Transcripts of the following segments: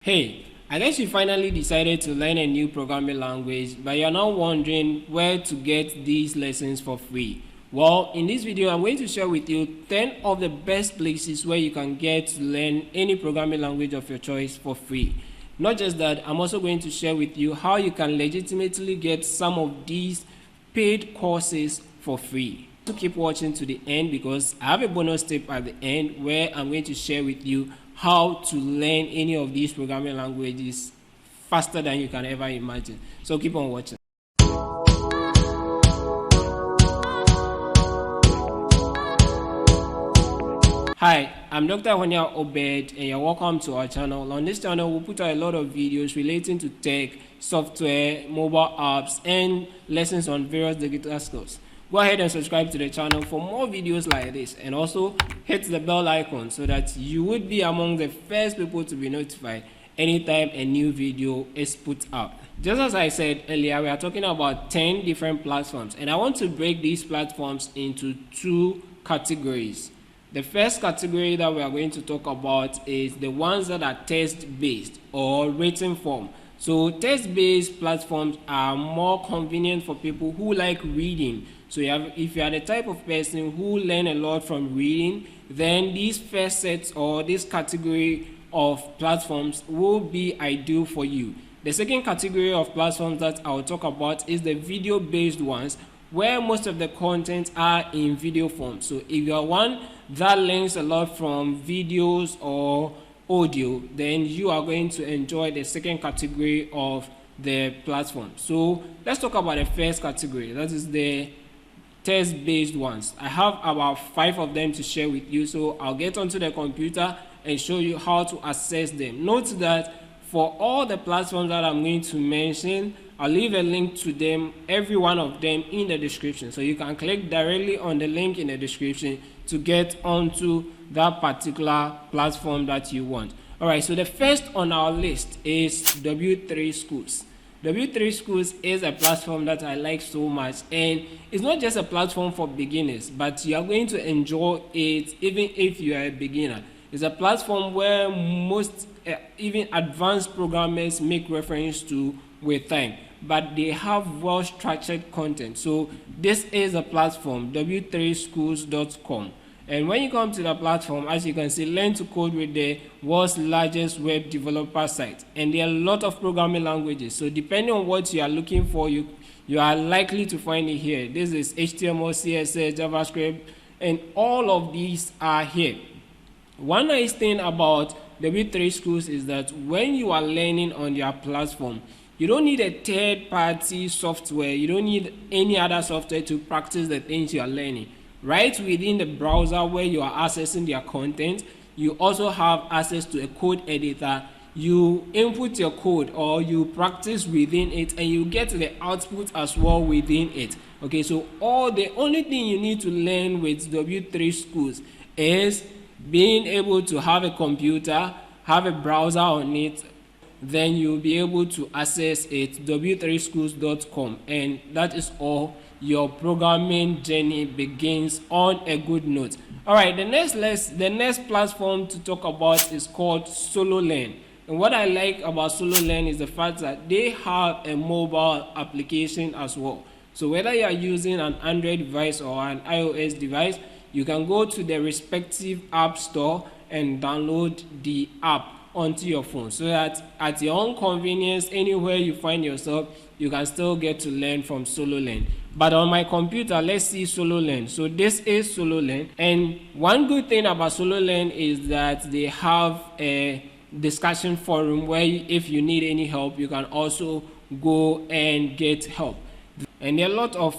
Hey, I guess you finally decided to learn a new programming language, but you're now wondering where to get these lessons for free. Well, in this video, I'm going to share with you 10 of the best places where you can get to learn any programming language of your choice for free. Not just that, I'm also going to share with you how you can legitimately get some of these paid courses for free. So keep watching to the end because I have a bonus tip at the end where I'm going to share with you how to learn any of these programming languages faster than you can ever imagine. So keep on watching. Hi, I'm Dr. Honya Obed and you're welcome to our channel. On this channel, we'll put out a lot of videos relating to tech, software, mobile apps, and lessons on various digital skills. Go ahead and subscribe to the channel for more videos like this, and also hit the bell icon so that you would be among the first people to be notified anytime a new video is put out. Just as I said earlier, we are talking about 10 different platforms, and I want to break these platforms into two categories. The first category that we are going to talk about is the ones that are text-based or written form. So text-based platforms are more convenient for people who like reading. So if you are the type of person who learn a lot from reading, then these first sets or this category of platforms will be ideal for you. The second category of platforms that I'll talk about is the video-based ones, where most of the content are in video form. So if you are one that learns a lot from videos or audio, then you are going to enjoy the second category of the platform. So let's talk about the first category, that is the text-based ones. I have about 5 of them to share with you, so I'll get onto the computer and show you how to access them. Note that for all the platforms that I'm going to mention, I'll leave a link to them, every one of them, in the description, so you can click directly on the link in the description to get onto that particular platform that you want. Alright, so the first on our list is W3 Schools. W3 Schools is a platform that I like so much, and it's not just a platform for beginners, but you are going to enjoy it even if you are a beginner. It's a platform where most even advanced programmers make reference to with time, but they have well structured content. So this is a platform, w3schools.com. And when you come to the platform, as you can see, learn to code with the world's largest web developer site. And there are a lot of programming languages. So depending on what you are looking for, you are likely to find it here. This is HTML, CSS, JavaScript, and all of these are here. One nice thing about W3 Schools is that when you are learning on their platform, you don't need a third-party software. You don't need any other software to practice the things you are learning. Right within the browser where you are accessing their content, you also have access to a code editor. You input your code or you practice within it, and you get the output as well within it. Okay, so the only thing you need to learn with W3 Schools is being able to have a computer, have a browser on it, then you'll be able to access it, w3schools.com, and that is all. Your programming journey begins on a good note. All right, the next platform to talk about is called SoloLearn. And what I like about SoloLearn is the fact that they have a mobile application as well. So whether you are using an Android device or an iOS device, you can go to the respective app store and download the app onto your phone, so that at your own convenience, anywhere you find yourself, you can still get to learn from SoloLearn. But on my computer, let's see SoloLearn. So this is SoloLearn, and one good thing about SoloLearn is that they have a discussion forum where if you need any help, you can also go and get help. And there are a lot of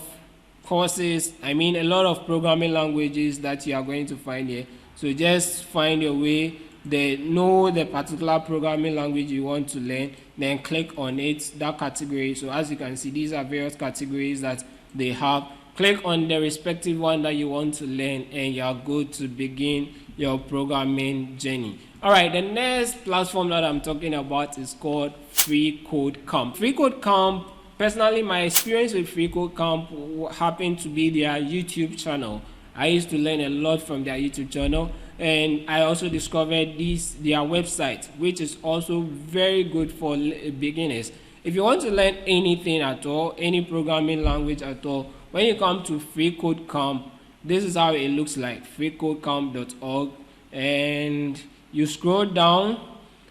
courses, a lot of programming languages that you are going to find here. So just find your way. Know the particular programming language you want to learn, then click on it, that category. So as you can see, these are various categories that they have. Click on the respective one that you want to learn, and you are good to begin your programming journey. All right, the next platform that I'm talking about is called FreeCodeCamp. FreeCodeCamp, personally, my experience with FreeCodeCamp happened to be their YouTube channel. I used to learn a lot from their YouTube channel, and I also discovered their website, which is also very good for beginners. If you want to learn anything at all, any programming language at all, when you come to freecodecamp, this is how it looks like, freecodecamp.org, and you scroll down.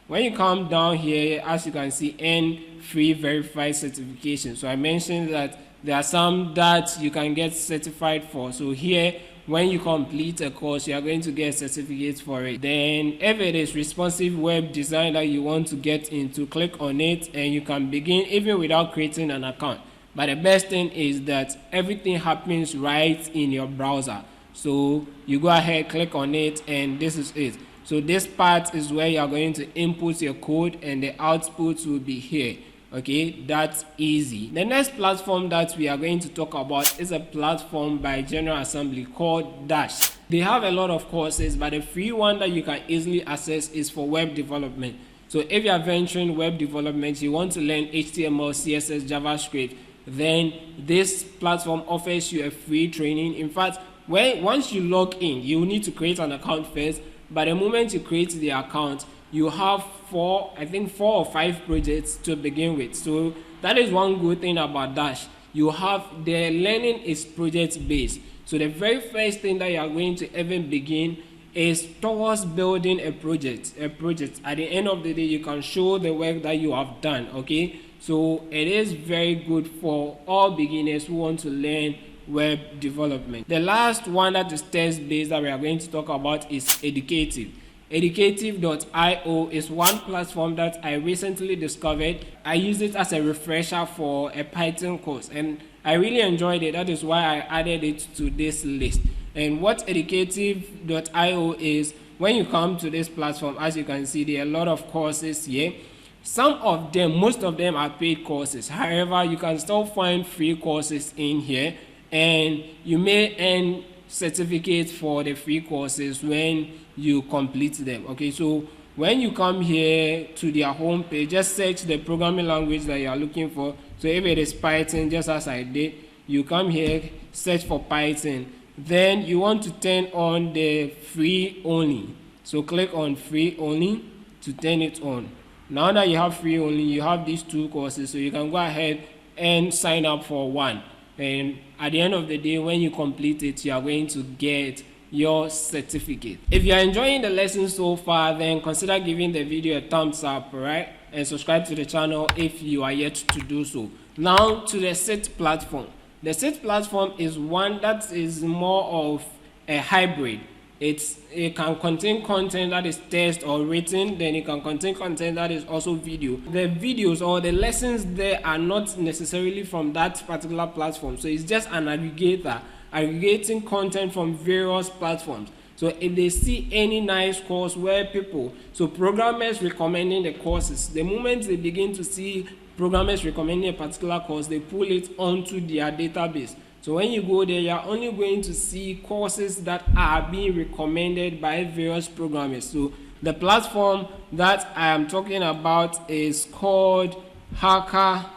When you come down here, as you can see, earn free verified certification. So I mentioned that there are some that you can get certified for. So here, when you complete a course, you are going to get certificates for it. Then if it is responsive web design that you want to get into, click on it and you can begin even without creating an account. But the best thing is that everything happens right in your browser. So you go ahead, click on it, and this is it. So this part is where you are going to input your code and the output will be here. Okay, that's easy. The next platform that we are going to talk about is a platform by General Assembly called Dash. They have a lot of courses, but the free one that you can easily access is for web development. So if you are venturing web development, you want to learn HTML, CSS, JavaScript, then this platform offers you a free training. In fact, once you log in, you need to create an account first, but the moment you create the account, you have four or five projects to begin with. So that is one good thing about Dash. You have, the learning is project based. So the very first thing that you are going to even begin is towards building a project. At the end of the day, you can show the work that you have done. Okay, so it is very good for all beginners who want to learn web development. The last one that is test based that we are going to talk about is Educative. Educative.io is one platform that I recently discovered. I use it as a refresher for a Python course and I really enjoyed it. That is why I added it to this list. And what Educative.io is, when you come to this platform, as you can see, there are a lot of courses here. Some of them, most of them are paid courses. However, you can still find free courses in here and you may earn certificates for the free courses when you complete them. Okay, so when you come here to their home page, just search the programming language that you are looking for. So if it is Python, just as I did, you come here, search for Python, then you want to turn on the free only. So click on free only to turn it on. Now that you have free only, you have these two courses, so you can go ahead and sign up for one. And at the end of the day, when you complete it, you are going to get your certificate. If you are enjoying the lesson so far, then consider giving the video a thumbs up, right? And subscribe to the channel if you are yet to do so. Now to the SIT platform. The SIT platform is one that is more of a hybrid. It can contain content that is text or written, then it can contain content that is also video. The videos or the lessons there are not necessarily from that particular platform, so it's just an aggregator aggregating content from various platforms. So if they see any nice course where programmers recommending the courses, the moment they begin to see programmers recommending a particular course, they pull it onto their database. So when you go there, you are only going to see courses that are being recommended by various programmers. So the platform that I am talking about is called Hackr.io.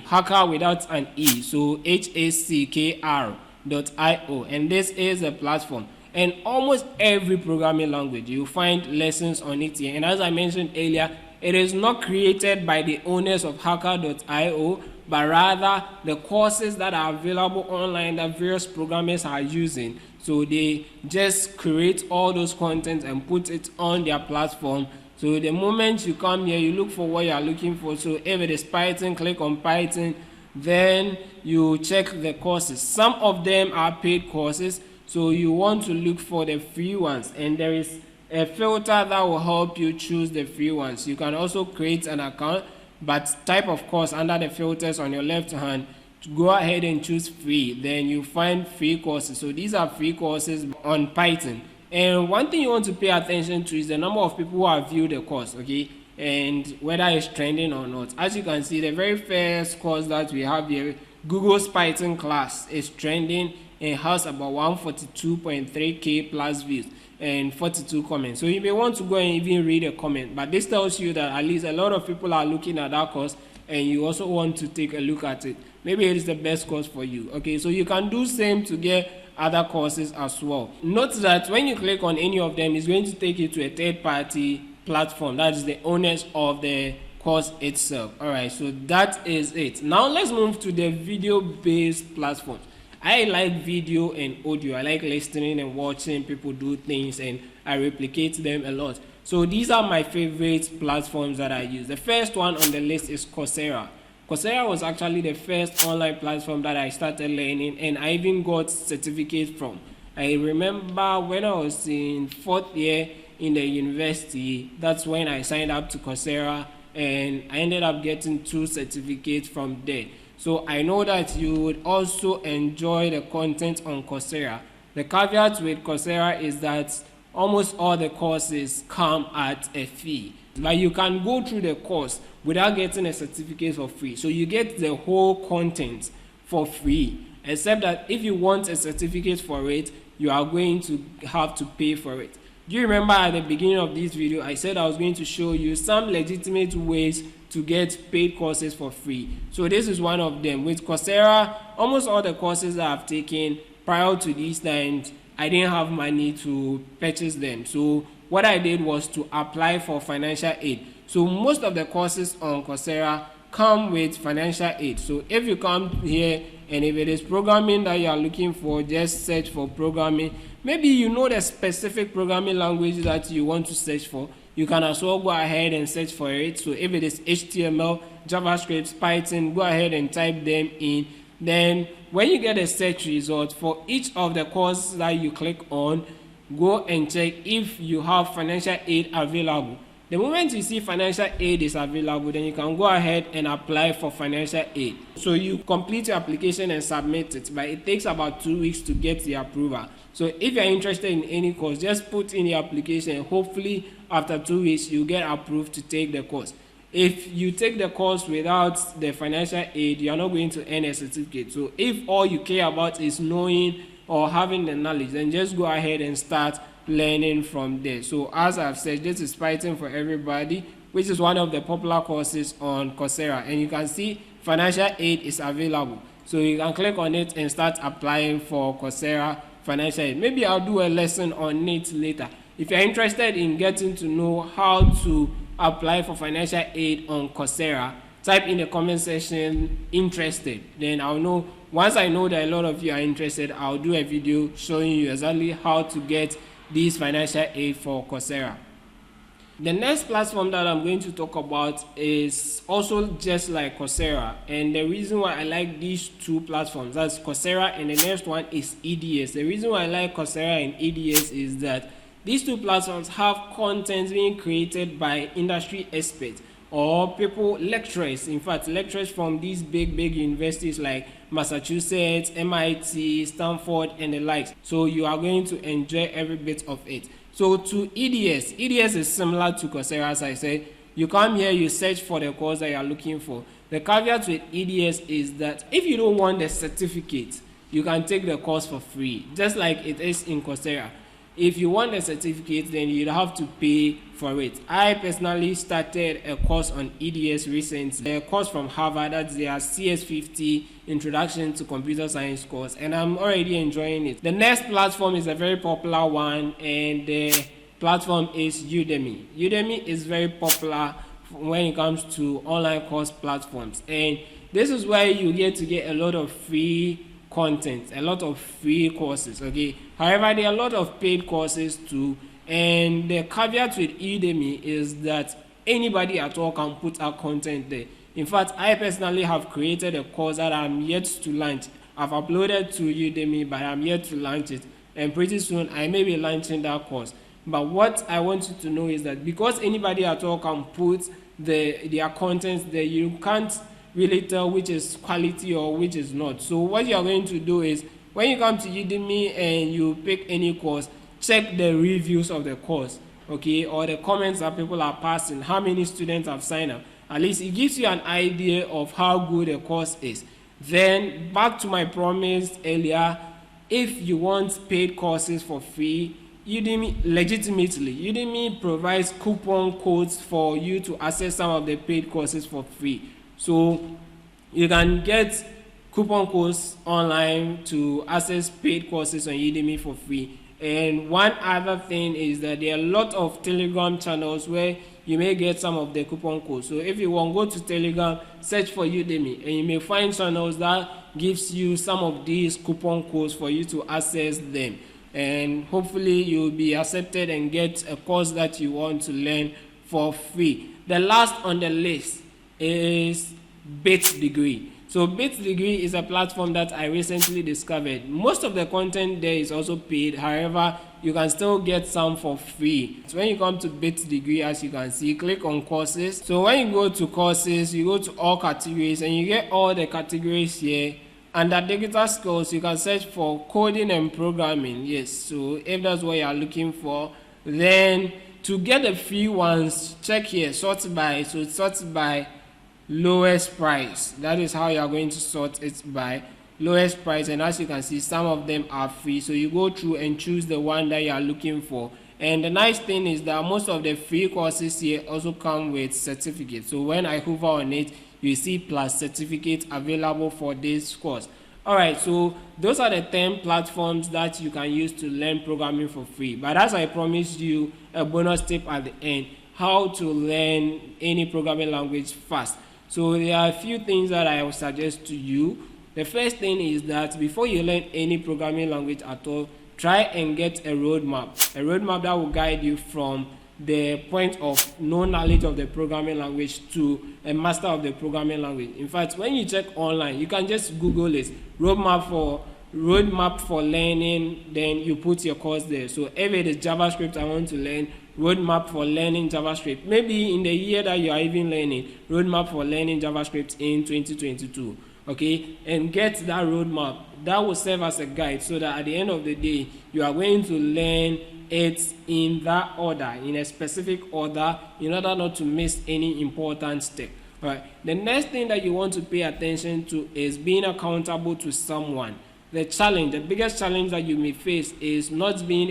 Hackr without an E. So Hackr.io. And this is a platform. And almost every programming language, you find lessons on it here. And as I mentioned earlier, it is not created by the owners of Hackr.io, but rather the courses that are available online that various programmers are using. So they just create all those contents and put it on their platform. So the moment you come here, you look for what you are looking for. So if it is Python, click on Python, then you check the courses. Some of them are paid courses, so you want to look for the free ones, and there is a filter that will help you choose the free ones. You can also create an account, but type of course under the filters on your left hand, to go ahead and choose free. Then you find free courses. So these are free courses on Python. And one thing you want to pay attention to is the number of people who have viewed the course, okay, and whether it's trending or not. As you can see, the very first course that we have here, Google's Python class, is trending and has about 142.3k plus views and 42 comments. So you may want to go and even read a comment, but this tells you that at least a lot of people are looking at that course and you also want to take a look at it. Maybe it is the best course for you. Okay, so you can do same to get other courses as well. Note that when you click on any of them, it's going to take you to a third-party platform that is the owners of the course itself. Alright, so that is it. Now let's move to the video-based platforms. I like video and audio. I like listening and watching people do things, and I replicate them a lot. So these are my favorite platforms that I use. The first one on the list is Coursera. Coursera was actually the first online platform that I started learning, and I even got certificates from. I remember when I was in 4th year in the university, that's when I signed up to Coursera, and I ended up getting 2 certificates from there. So I know that you would also enjoy the content on Coursera. The caveat with Coursera is that almost all the courses come at a fee, but you can go through the course without getting a certificate for free. So you get the whole content for free, except that if you want a certificate for it, you are going to have to pay for it. Do you remember at the beginning of this video I said I was going to show you some legitimate ways to get paid courses for free? So this is one of them. With Coursera, almost all the courses that I've taken prior to these times, I didn't have money to purchase them. So what I did was to apply for financial aid. So most of the courses on Coursera come with financial aid. So if you come here and if it is programming that you are looking for, just search for programming. Maybe you know the specific programming language that you want to search for. You can as well go ahead and search for it. So if it is HTML, JavaScript, Python, go ahead and type them in. Then when you get a search result for each of the courses that you click on, go and check if you have financial aid available. The moment you see financial aid is available, then you can go ahead and apply for financial aid. So you complete your application and submit it, but it takes about 2 weeks to get the approval. So if you're interested in any course, just put in the application. Hopefully after 2 weeks you get approved to take the course. If you take the course without the financial aid, you are not going to earn a certificate. So if all you care about is knowing or having the knowledge, then just go ahead and start learning from there. So as I've said, this is Python for Everybody, which is one of the popular courses on Coursera, and you can see financial aid is available. So you can click on it and start applying for Coursera financial aid. Maybe I'll do a lesson on it later. If you're interested in getting to know how to apply for financial aid on Coursera, type in the comment section interested. Then I'll know. Once I know that a lot of you are interested, I'll do a video showing you exactly how to get this financial aid for Coursera. The next platform that I'm going to talk about is also just like Coursera, and the reason why I like these 2 platforms, that's Coursera, and the next one is EDS. The reason why I like Coursera and EDS is that these 2 platforms have content being created by industry experts or people, lecturers, in fact lecturers from these big universities like Massachusetts, MIT, Stanford and the likes. So you are going to enjoy every bit of it. So to EDS is similar to Coursera. As I said, you come here, you search for the course that you are looking for. The caveat with EDS is that if you don't want the certificate, you can take the course for free, just like it is in Coursera. If you want a certificate, then you'd have to pay for it. I personally started a course on EDS recently, a course from Harvard, that's their CS50 Introduction to Computer Science course, and I'm already enjoying it. The next platform is a very popular one, and the platform is Udemy. Udemy is very popular when it comes to online course platforms, and this is where you get to get a lot of free content, a lot of free courses. Okay, however, there are a lot of paid courses too, and the caveat with Udemy is that anybody at all can put out content there. In fact, I personally have created a course that I'm yet to launch. I've uploaded to Udemy, but I'm yet to launch it, and pretty soon I may be launching that course. But what I want you to know is that because anybody at all can put their content there, you can't really tell which is quality or which is not. So what you are going to do is, when you come to Udemy and you pick any course, check the reviews of the course, okay, or the comments that people are passing, how many students have signed up. At least it gives you an idea of how good a course is. Then back to my promise earlier, if you want paid courses for free, Udemy provides coupon codes for you to access some of the paid courses for free. So you can get coupon codes online to access paid courses on Udemy for free. And one other thing is that there are a lot of Telegram channels where you may get some of the coupon codes. So if you want, go to Telegram, search for Udemy, and you may find channels that gives you some of these coupon codes for you to access them. And hopefully you'll be accepted and get a course that you want to learn for free. The last on the list is BitDegree. So BitDegree is a platform that I recently discovered. Most of the content there is also paid. However, you can still get some for free. So when you come to BitDegree, as you can see, click on courses. So when you go to courses, you go to all categories and you get all the categories here. Under digital skills, you can search for coding and programming. Yes, so if that's what you are looking for, then to get the free ones, check here, sort by. So it sorts by lowest price. That is how you are going to sort it by lowest price, and as you can see, some of them are free. So you go through and choose the one that you are looking for. And the nice thing is that most of the free courses here also come with certificates. So when I hover on it, you see plus certificate available for this course. Alright, so those are the 10 platforms that you can use to learn programming for free. But as I promised you a bonus tip at the end, how to learn any programming language fast. So there are a few things that I will suggest to you. The first thing is that before you learn any programming language at all, try and get a roadmap that will guide you from the point of no knowledge of the programming language to a master of the programming language. In fact, when you check online, you can just Google it, roadmap for learning, then you put your course there. So if it is JavaScript, I want to learn roadmap for learning JavaScript. Maybe in the year that you are even learning, roadmap for learning JavaScript in 2022. Okay, and get that roadmap. That will serve as a guide so that at the end of the day, you are going to learn it in that order, in a specific order, in order not to miss any important step. All right. The next thing that you want to pay attention to is being accountable to someone. The biggest challenge that you may face is not being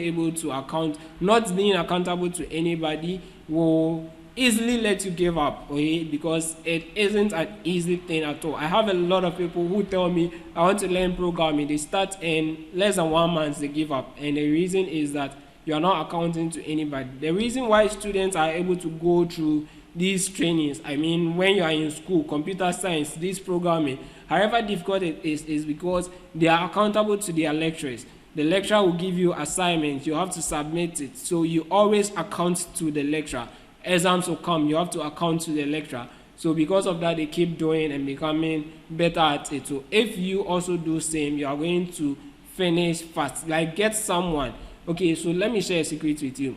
accountable to anybody will easily let you give up, okay? Because it isn't an easy thing at all. I have a lot of people who tell me I want to learn programming. They start in less than 1 month, they give up, and the reason is that you are not accounting to anybody. The reason why students are able to go through these trainings, I mean, when you are in school, computer science, this programming, however difficult it is because they are accountable to their lecturers. The lecturer will give you assignments, you have to submit it, so you always account to the lecturer. Exams will come, you have to account to the lecturer. So because of that, they keep doing and becoming better at it. So if you also do same, you are going to finish fast. Like, get someone. Okay, so let me share a secret with you.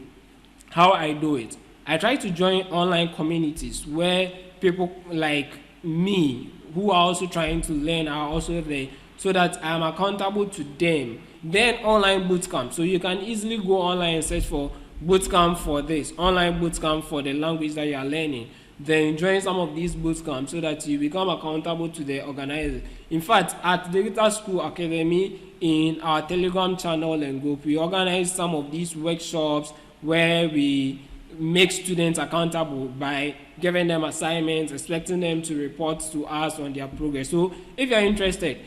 How I do it. I try to join online communities where people like me who are also trying to learn are also there, so that I'm accountable to them. Then online bootcamp. So you can easily go online and search for bootcamp for this, online bootcamp for the language that you are learning. Then join some of these bootcamps so that you become accountable to the organizer. In fact, at Digital School Academy, in our Telegram channel and group, we organize some of these workshops where we make students accountable by giving them assignments, expecting them to report to us on their progress. So if you're interested,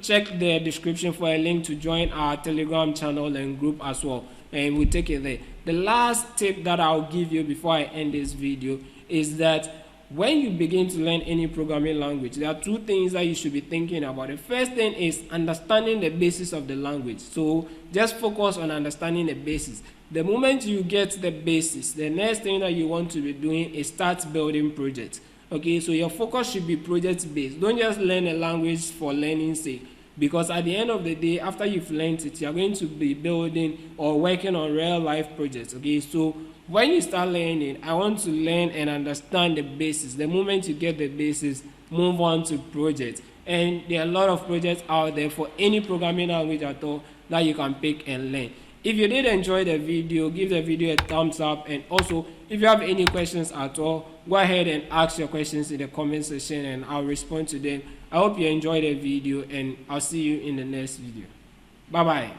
check the description for a link to join our Telegram channel and group as well, and we'll take it there. The last tip that I'll give you before I end this video is that when you begin to learn any programming language, there are two things that you should be thinking about. The first thing is understanding the basis of the language. So just focus on understanding the basis. The moment you get the basis, the next thing that you want to be doing is start building projects. Okay, so your focus should be project based. Don't just learn a language for learning's sake, because at the end of the day, after you've learned it, you're going to be building or working on real life projects. Okay, so when you start learning, I want to learn and understand the basis. The moment you get the basis, move on to projects. And there are a lot of projects out there for any programming language at all that you can pick and learn. If you did enjoy the video, give the video a thumbs up, and also if you have any questions at all, go ahead and ask your questions in the comment section and I'll respond to them. I hope you enjoyed the video, and I'll see you in the next video. Bye bye.